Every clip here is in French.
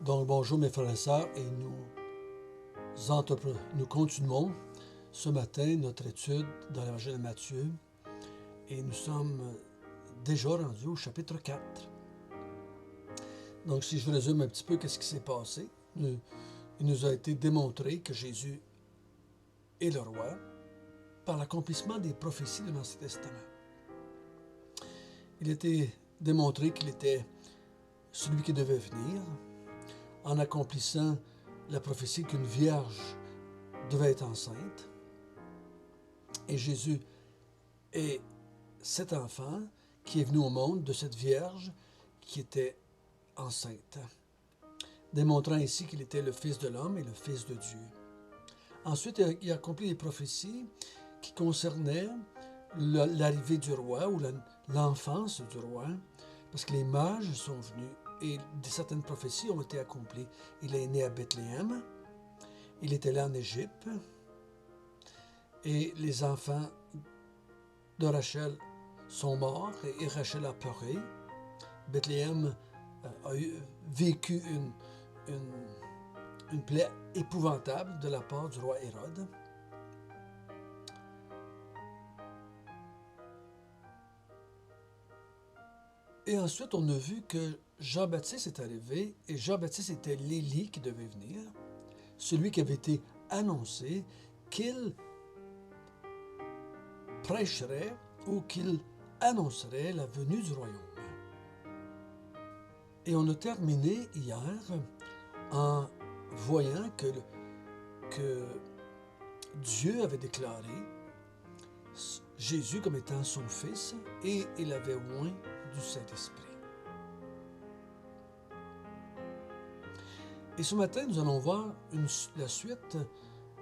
Donc bonjour mes frères et sœurs et nous continuons ce matin notre étude dans l'évangile de Matthieu et nous sommes déjà rendus au chapitre 4. Donc si je résume un petit peu qu'est-ce qui s'est passé, il nous a été démontré que Jésus est le roi par l'accomplissement des prophéties de l'Ancien Testament. Il a été démontré qu'il était celui qui devait venir en accomplissant la prophétie qu'une vierge devait être enceinte. Et Jésus est cet enfant qui est venu au monde de cette vierge qui était enceinte, démontrant ainsi qu'il était le Fils de l'homme et le Fils de Dieu. Ensuite, il a accompli les prophéties qui concernaient l'arrivée du roi ou l'enfance du roi, parce que les mages sont venus et certaines prophéties ont été accomplies. Il est né à Bethléem, il était là en Égypte, et les enfants de Rachel sont morts et Rachel a pleuré. Bethléem a vécu une plaie épouvantable de la part du roi Hérode. Et ensuite, on a vu que Jean-Baptiste est arrivé, et Jean-Baptiste était l'Élie qui devait venir, celui qui avait été annoncé qu'il prêcherait ou qu'il annoncerait la venue du royaume. Et on a terminé hier en voyant que Dieu avait déclaré Jésus comme étant son Fils et il avait oint du Saint-Esprit. Et ce matin, nous allons voir la suite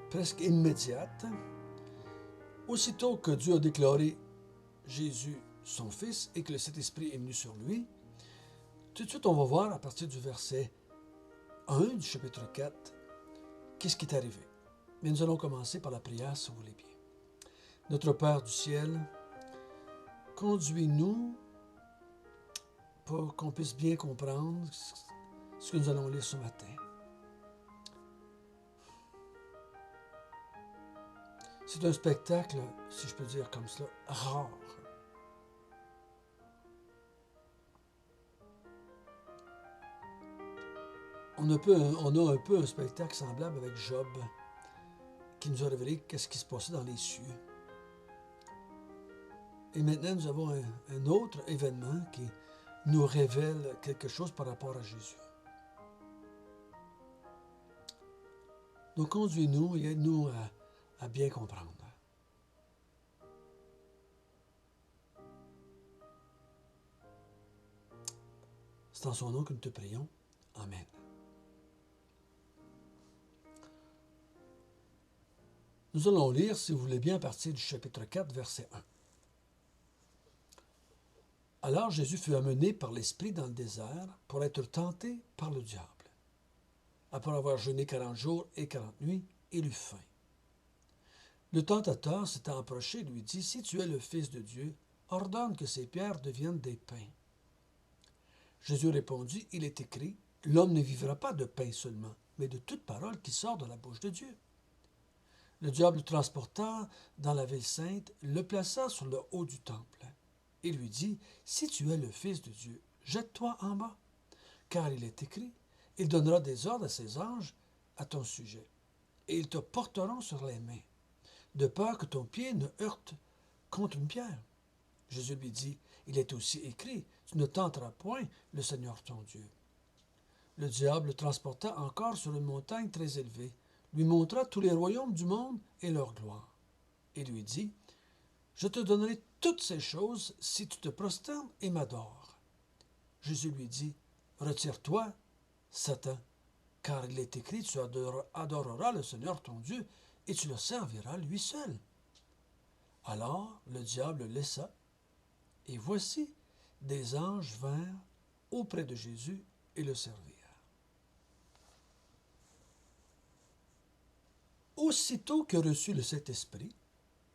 presque immédiate. Aussitôt que Dieu a déclaré Jésus son Fils et que le Saint-Esprit est venu sur lui, tout de suite on va voir à partir du verset 1 du chapitre 4 qu'est-ce qui est arrivé. Mais nous allons commencer par la prière si vous voulez bien. Notre Père du ciel, conduis-nous pour qu'on puisse bien comprendre ce que nous allons lire ce matin. C'est un spectacle, si je peux dire comme cela, rare. On a un peu un spectacle semblable avec Job, qui nous a révélé qu'est-ce qui se passait dans les cieux. Et maintenant, nous avons un autre événement qui nous révèle quelque chose par rapport à Jésus. Donc, conduis-nous et aide-nous à bien comprendre. C'est en son nom que nous te prions. Amen. Nous allons lire, si vous voulez bien, à partir du chapitre 4, verset 1. Alors Jésus fut amené par l'Esprit dans le désert pour être tenté par le diable. Après avoir jeûné 40 jours et 40 nuits, il eut faim. Le tentateur s'étant approché lui dit, « Si tu es le Fils de Dieu, ordonne que ces pierres deviennent des pains. » Jésus répondit, « Il est écrit, l'homme ne vivra pas de pain seulement, mais de toute parole qui sort de la bouche de Dieu. » Le diable le transporta dans la ville sainte, le plaça sur le haut du temple et lui dit, « Si tu es le Fils de Dieu, jette-toi en bas, car il est écrit, il donnera des ordres à ses anges à ton sujet, et ils te porteront sur les mains, de peur que ton pied ne heurte contre une pierre. » Jésus lui dit, « Il est aussi écrit, tu ne tenteras point le Seigneur ton Dieu. » Le diable le transporta encore sur une montagne très élevée, lui montra tous les royaumes du monde et leur gloire, et lui dit, « Je te donnerai toutes ces choses si tu te prosternes et m'adores. » Jésus lui dit, « Retire-toi, Satan, car il est écrit, tu adoreras le Seigneur ton Dieu et tu le serviras lui seul. » Alors le diable le laissa, et voici, des anges vinrent auprès de Jésus et le servirent. Aussitôt que reçut le Saint-Esprit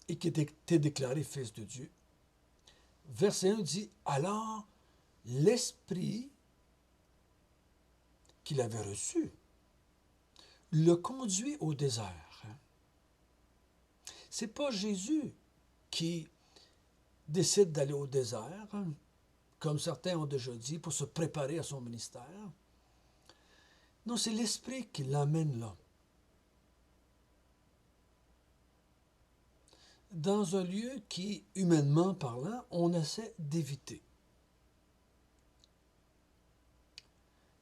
et qu'il était déclaré Fils de Dieu, verset 1 dit, « Alors l'Esprit qu'il avait reçu le conduit au désert. Ce n'est pas Jésus qui décide d'aller au désert, comme certains ont déjà dit, pour se préparer à son ministère. Non, c'est l'Esprit qui l'amène là. Dans un lieu qui, humainement parlant, on essaie d'éviter.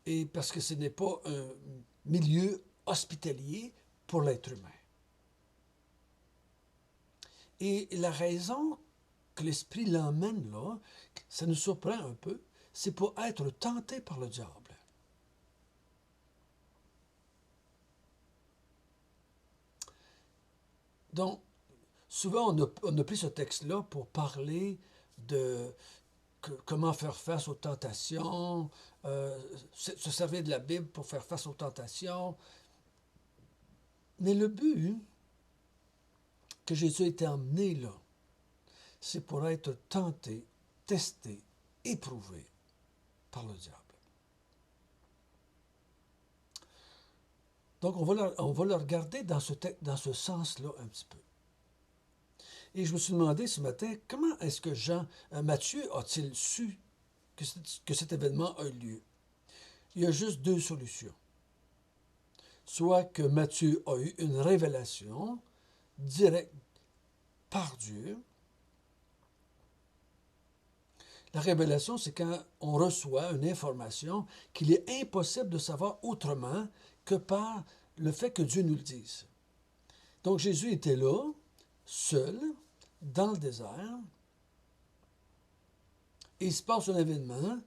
Et parce que ce n'est pas un milieu hospitalier pour l'être humain. Et la raison que l'Esprit l'emmène là, ça nous surprend un peu, c'est pour être tenté par le diable. Donc, souvent on a pris ce texte-là pour parler de comment faire face aux tentations, se servir de la Bible pour faire face aux tentations. Mais le but que Jésus a été emmené là, c'est pour être tenté, testé, éprouvé par le diable. Donc, on va le regarder dans ce sens-là un petit peu. Et je me suis demandé ce matin, comment est-ce que Matthieu a-t-il su que cet événement a eu lieu? Il y a juste deux solutions. Soit que Matthieu a eu une révélation directe par Dieu. La révélation, c'est quand on reçoit une information qu'il est impossible de savoir autrement que par le fait que Dieu nous le dise. Donc Jésus était là, seul, dans le désert, et il se passe un événement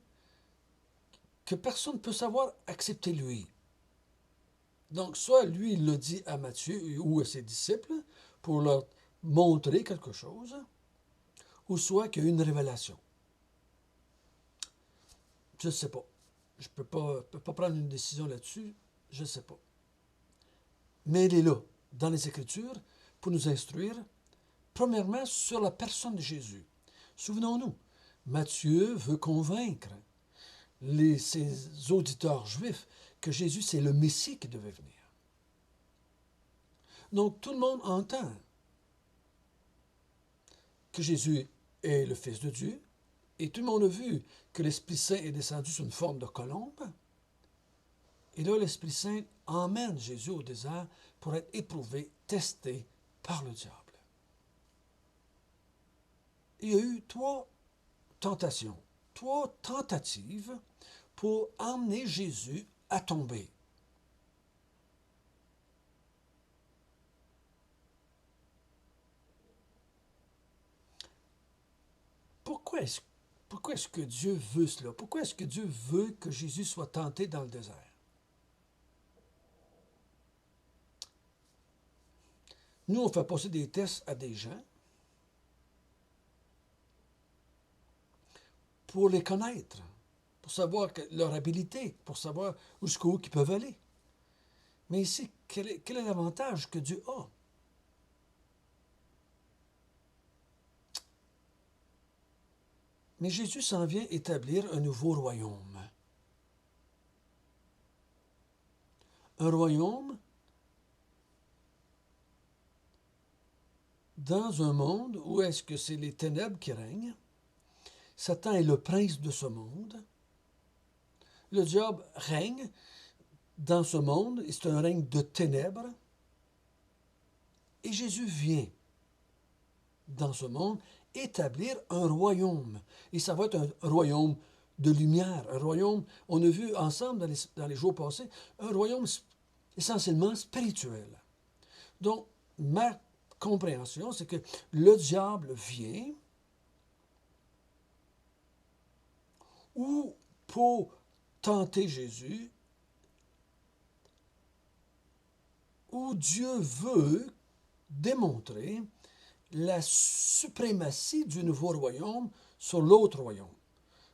que personne ne peut savoir excepté lui. Donc soit lui, il l'a dit à Matthieu ou à ses disciples pour leur montrer quelque chose, ou soit qu'il y a eu une révélation. Je ne sais pas. Je ne peux pas prendre une décision là-dessus. Je ne sais pas. Mais il est là, dans les Écritures, pour nous instruire, premièrement, sur la personne de Jésus. Souvenons-nous, Matthieu veut convaincre ses auditeurs juifs que Jésus, c'est le Messie qui devait venir. Donc, tout le monde entend que Jésus est le Fils de Dieu, et tout le monde a vu que l'Esprit Saint est descendu sous une forme de colombe. Et là, l'Esprit Saint emmène Jésus au désert pour être éprouvé, testé par le diable. Il y a eu 3 tentations, 3 tentatives pour emmener Jésus à tomber. Pourquoi est-ce que Dieu veut cela? Pourquoi est-ce que Dieu veut que Jésus soit tenté dans le désert? Nous, on fait passer des tests à des gens pour les connaître, pour savoir leur habilité, pour savoir jusqu'où ils peuvent aller. Mais ici, quel est l'avantage que Dieu a? Mais Jésus s'en vient établir un nouveau royaume. Un royaume dans un monde où est-ce que c'est les ténèbres qui règnent. Satan est le prince de ce monde. Le diable règne dans ce monde, et c'est un règne de ténèbres. Et Jésus vient dans ce monde établir un royaume. Et ça va être un royaume de lumière, un royaume, on a vu ensemble dans les jours passés, un royaume essentiellement spirituel. Donc, ma compréhension, c'est que le diable vient ou pour tenter Jésus, où Dieu veut démontrer la suprématie du nouveau royaume sur l'autre royaume.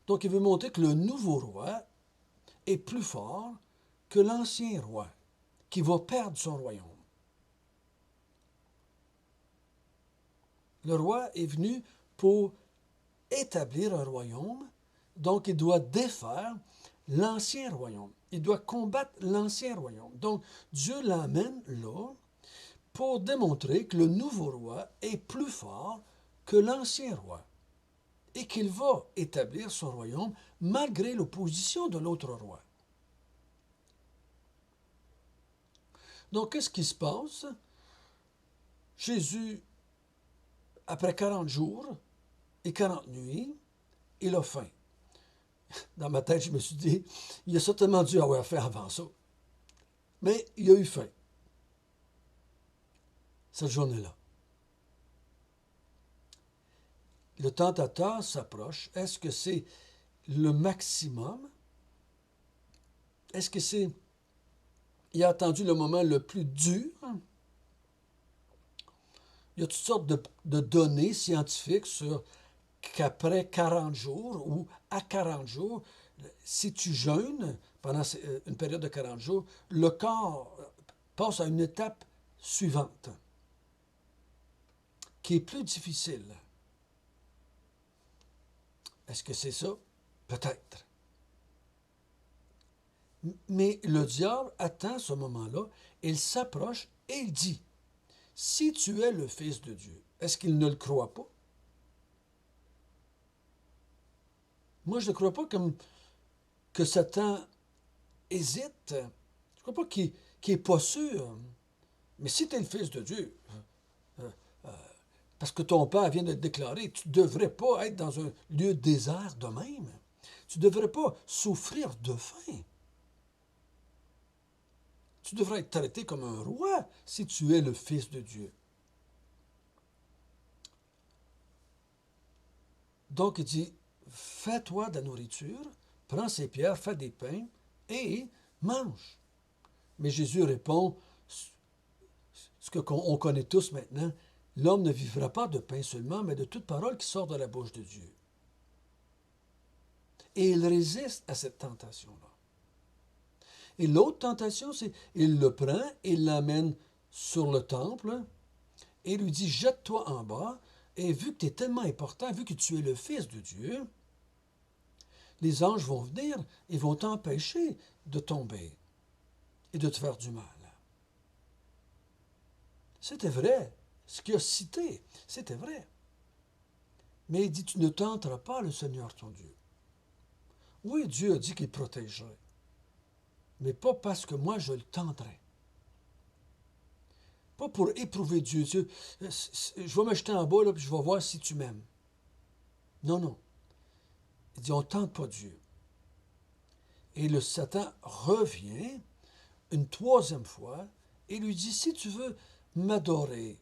Donc, il veut montrer que le nouveau roi est plus fort que l'ancien roi, qui va perdre son royaume. Le roi est venu pour établir un royaume, donc il doit défaire l'ancien royaume. Il doit combattre l'ancien royaume. Donc, Dieu l'amène là pour démontrer que le nouveau roi est plus fort que l'ancien roi et qu'il va établir son royaume malgré l'opposition de l'autre roi. Donc, qu'est-ce qui se passe? Jésus, après 40 jours et 40 nuits, il a faim. Dans ma tête, je me suis dit, il a certainement dû avoir faim avant ça. Mais il a eu faim, cette journée-là. Le tentateur s'approche. Est-ce que c'est le maximum? Est-ce que c'est... Il a attendu le moment le plus dur? Il y a toutes sortes de données scientifiques sur qu'après 40 jours ou à 40 jours, si tu jeûnes pendant une période de 40 jours, le corps passe à une étape suivante, qui est plus difficile. Est-ce que c'est ça? Peut-être. Mais le diable attend ce moment-là, il s'approche et il dit, si tu es le Fils de Dieu, est-ce qu'il ne le croit pas? Moi, je ne crois pas que Satan hésite. Je ne crois pas qu'il n'est pas sûr. Mais si tu es le Fils de Dieu, parce que ton Père vient de le déclarer, tu ne devrais pas être dans un lieu désert de même. Tu ne devrais pas souffrir de faim. Tu devrais être traité comme un roi si tu es le Fils de Dieu. Donc il dit, fais-toi de la nourriture, prends ces pierres, fais des pains et mange. Mais Jésus répond, ce qu'on connaît tous maintenant, l'homme ne vivra pas de pain seulement, mais de toute parole qui sort de la bouche de Dieu. Et il résiste à cette tentation-là. Et l'autre tentation, c'est il le prend, il l'amène sur le temple et lui dit, jette-toi en bas, et vu que tu es tellement important, vu que tu es le Fils de Dieu, les anges vont venir et vont t'empêcher de tomber et de te faire du mal. C'était vrai. Ce qu'il a cité, c'était vrai. Mais il dit, tu ne tenteras pas le Seigneur ton Dieu. Oui, Dieu a dit qu'il protégerait, mais pas parce que moi je le tenterai. Pas pour éprouver Dieu. Je vais me jeter en bas, là, puis je vais voir si tu m'aimes. Non, non. Il dit, on ne tente pas Dieu. Et le Satan revient une troisième fois et lui dit, si tu veux m'adorer,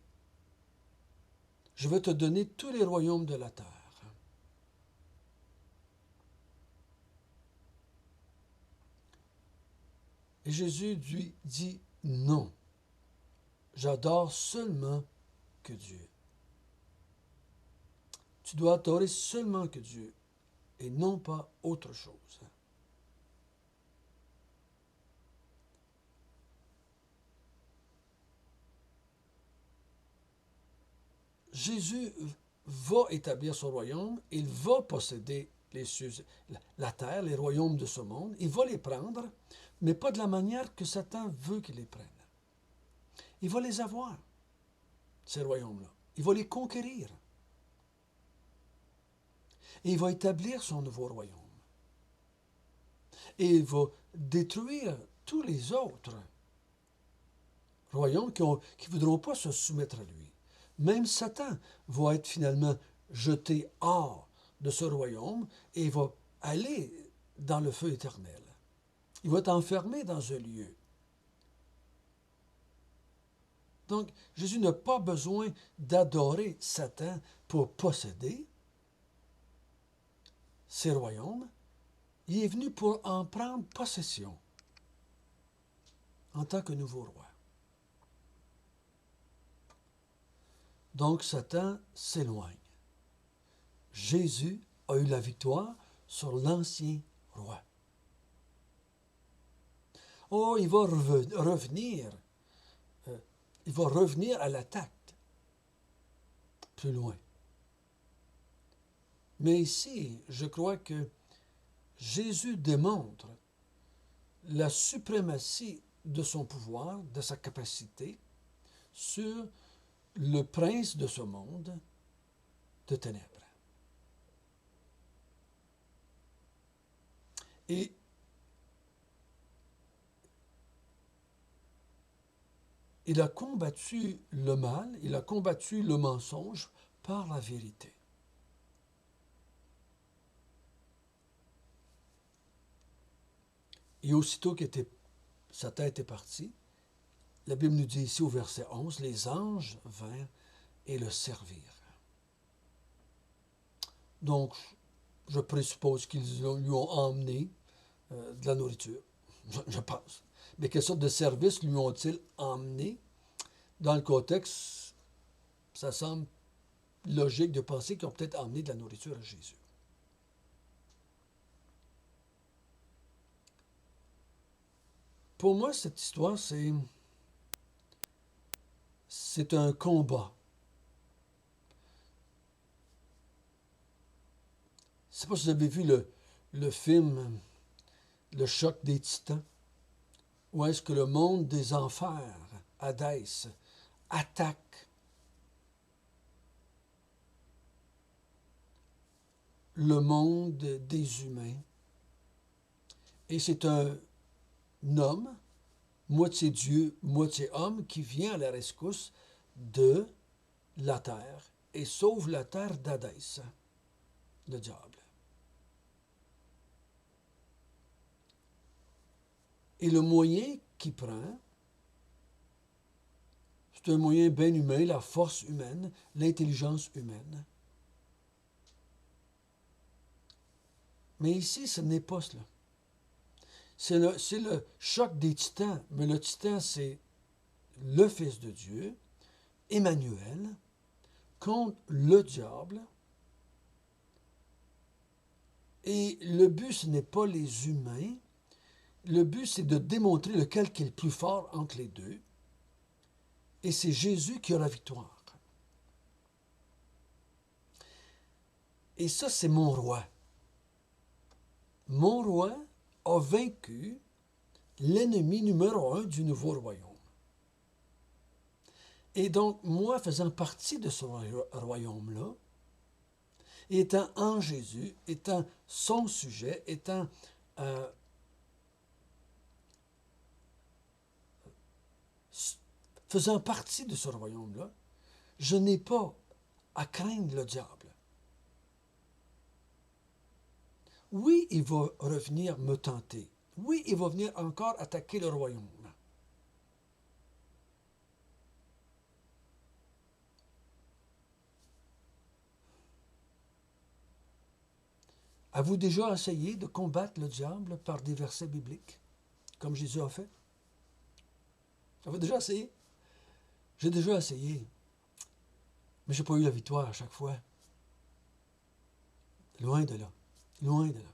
je vais te donner tous les royaumes de la terre. Et Jésus lui dit, non, j'adore seulement que Dieu. Tu dois adorer seulement que Dieu et non pas autre chose. Jésus va établir son royaume, il va posséder les cieux, la terre, les royaumes de ce monde, il va les prendre, mais pas de la manière que Satan veut qu'il les prenne. Il va les avoir, ces royaumes-là. Il va les conquérir. Et il va établir son nouveau royaume. Et il va détruire tous les autres royaumes qui ne voudront pas se soumettre à lui. Même Satan va être finalement jeté hors de ce royaume et il va aller dans le feu éternel. Il va être enfermé dans un lieu. Donc, Jésus n'a pas besoin d'adorer Satan pour posséder ces royaumes. Il est venu pour en prendre possession en tant que nouveau roi. Donc, Satan s'éloigne. Jésus a eu la victoire sur l'ancien roi. Oh, il va revenir. Il va revenir à l'attaque. Plus loin. Mais ici, je crois que Jésus démontre la suprématie de son pouvoir, de sa capacité sur le prince de ce monde de ténèbres. Et il a combattu le mal, il a combattu le mensonge par la vérité. Et aussitôt que sa tête est partie, la Bible nous dit ici au verset 11, les anges vinrent et le servirent. Donc, je présuppose qu'ils lui ont emmené de la nourriture, je pense. Mais quelle sorte de service lui ont-ils emmené? Dans le contexte, ça semble logique de penser qu'ils ont peut-être emmené de la nourriture à Jésus. Pour moi, cette histoire, c'est un combat. Je ne sais pas si vous avez vu le film Le choc des titans, où est-ce que le monde des enfers, Hadès, attaque le monde des humains. Et c'est un homme, moitié Dieu, moitié homme, qui vient à la rescousse de la terre et sauve la terre d'Hadès, le diable. Et le moyen qu'il prend, c'est un moyen bien humain, la force humaine, l'intelligence humaine. Mais ici, ce n'est pas cela. C'est le choc des titans, mais le titan, c'est le Fils de Dieu, Emmanuel, contre le diable. Et le but, ce n'est pas les humains. Le but, c'est de démontrer lequel qui est le plus fort entre les deux. Et c'est Jésus qui a la victoire. Et ça, c'est mon roi. Mon roi a vaincu l'ennemi numéro 1 du nouveau royaume. Et donc, moi, faisant partie de ce royaume-là, étant en Jésus, étant son sujet, étant faisant partie de ce royaume-là, je n'ai pas à craindre le diable. Oui, il va revenir me tenter. Oui, il va venir encore attaquer le royaume. Avez-vous déjà essayé de combattre le diable par des versets bibliques, comme Jésus a fait? Avez-vous déjà essayé? J'ai déjà essayé, mais je n'ai pas eu la victoire à chaque fois. Loin de là. Loin de là.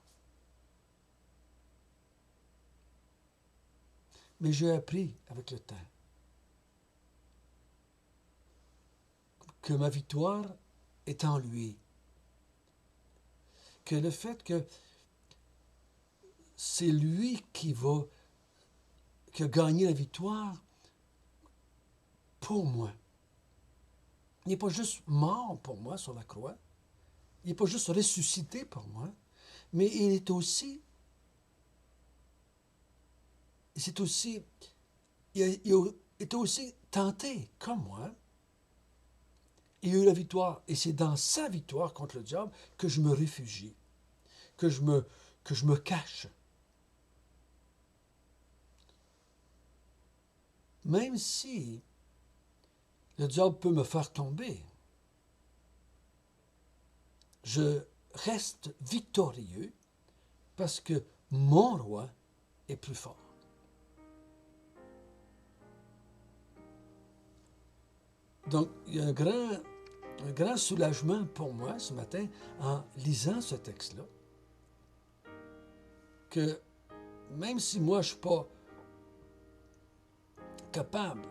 Mais j'ai appris avec le temps que ma victoire est en lui. Que le fait que c'est lui qui a gagné la victoire pour moi. Il n'est pas juste mort pour moi sur la croix. Il n'est pas juste ressuscité pour moi. Mais il est aussi il était aussi tenté comme moi. Il a eu la victoire. Et c'est dans sa victoire contre le diable que je me réfugie, que je me cache. Même si le diable peut me faire tomber, je reste victorieux parce que mon roi est plus fort. Donc, il y a un grand soulagement pour moi ce matin en lisant ce texte-là, que même si moi je ne suis pas capable,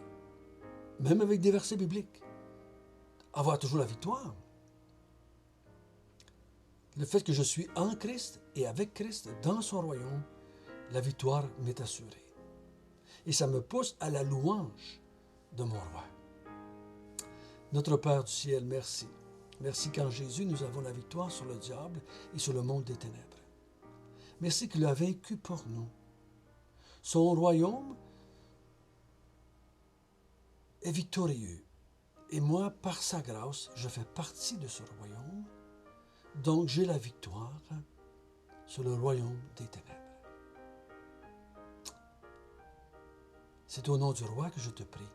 même avec des versets bibliques, avoir toujours la victoire, le fait que je suis en Christ et avec Christ dans son royaume, la victoire m'est assurée. Et ça me pousse à la louange de mon roi. Notre Père du ciel, merci. Merci qu'en Jésus, nous avons la victoire sur le diable et sur le monde des ténèbres. Merci qu'il a vaincu pour nous. Son royaume est victorieux. Et moi, par sa grâce, je fais partie de ce royaume. Donc, j'ai la victoire sur le royaume des ténèbres. C'est au nom du roi que je te prie.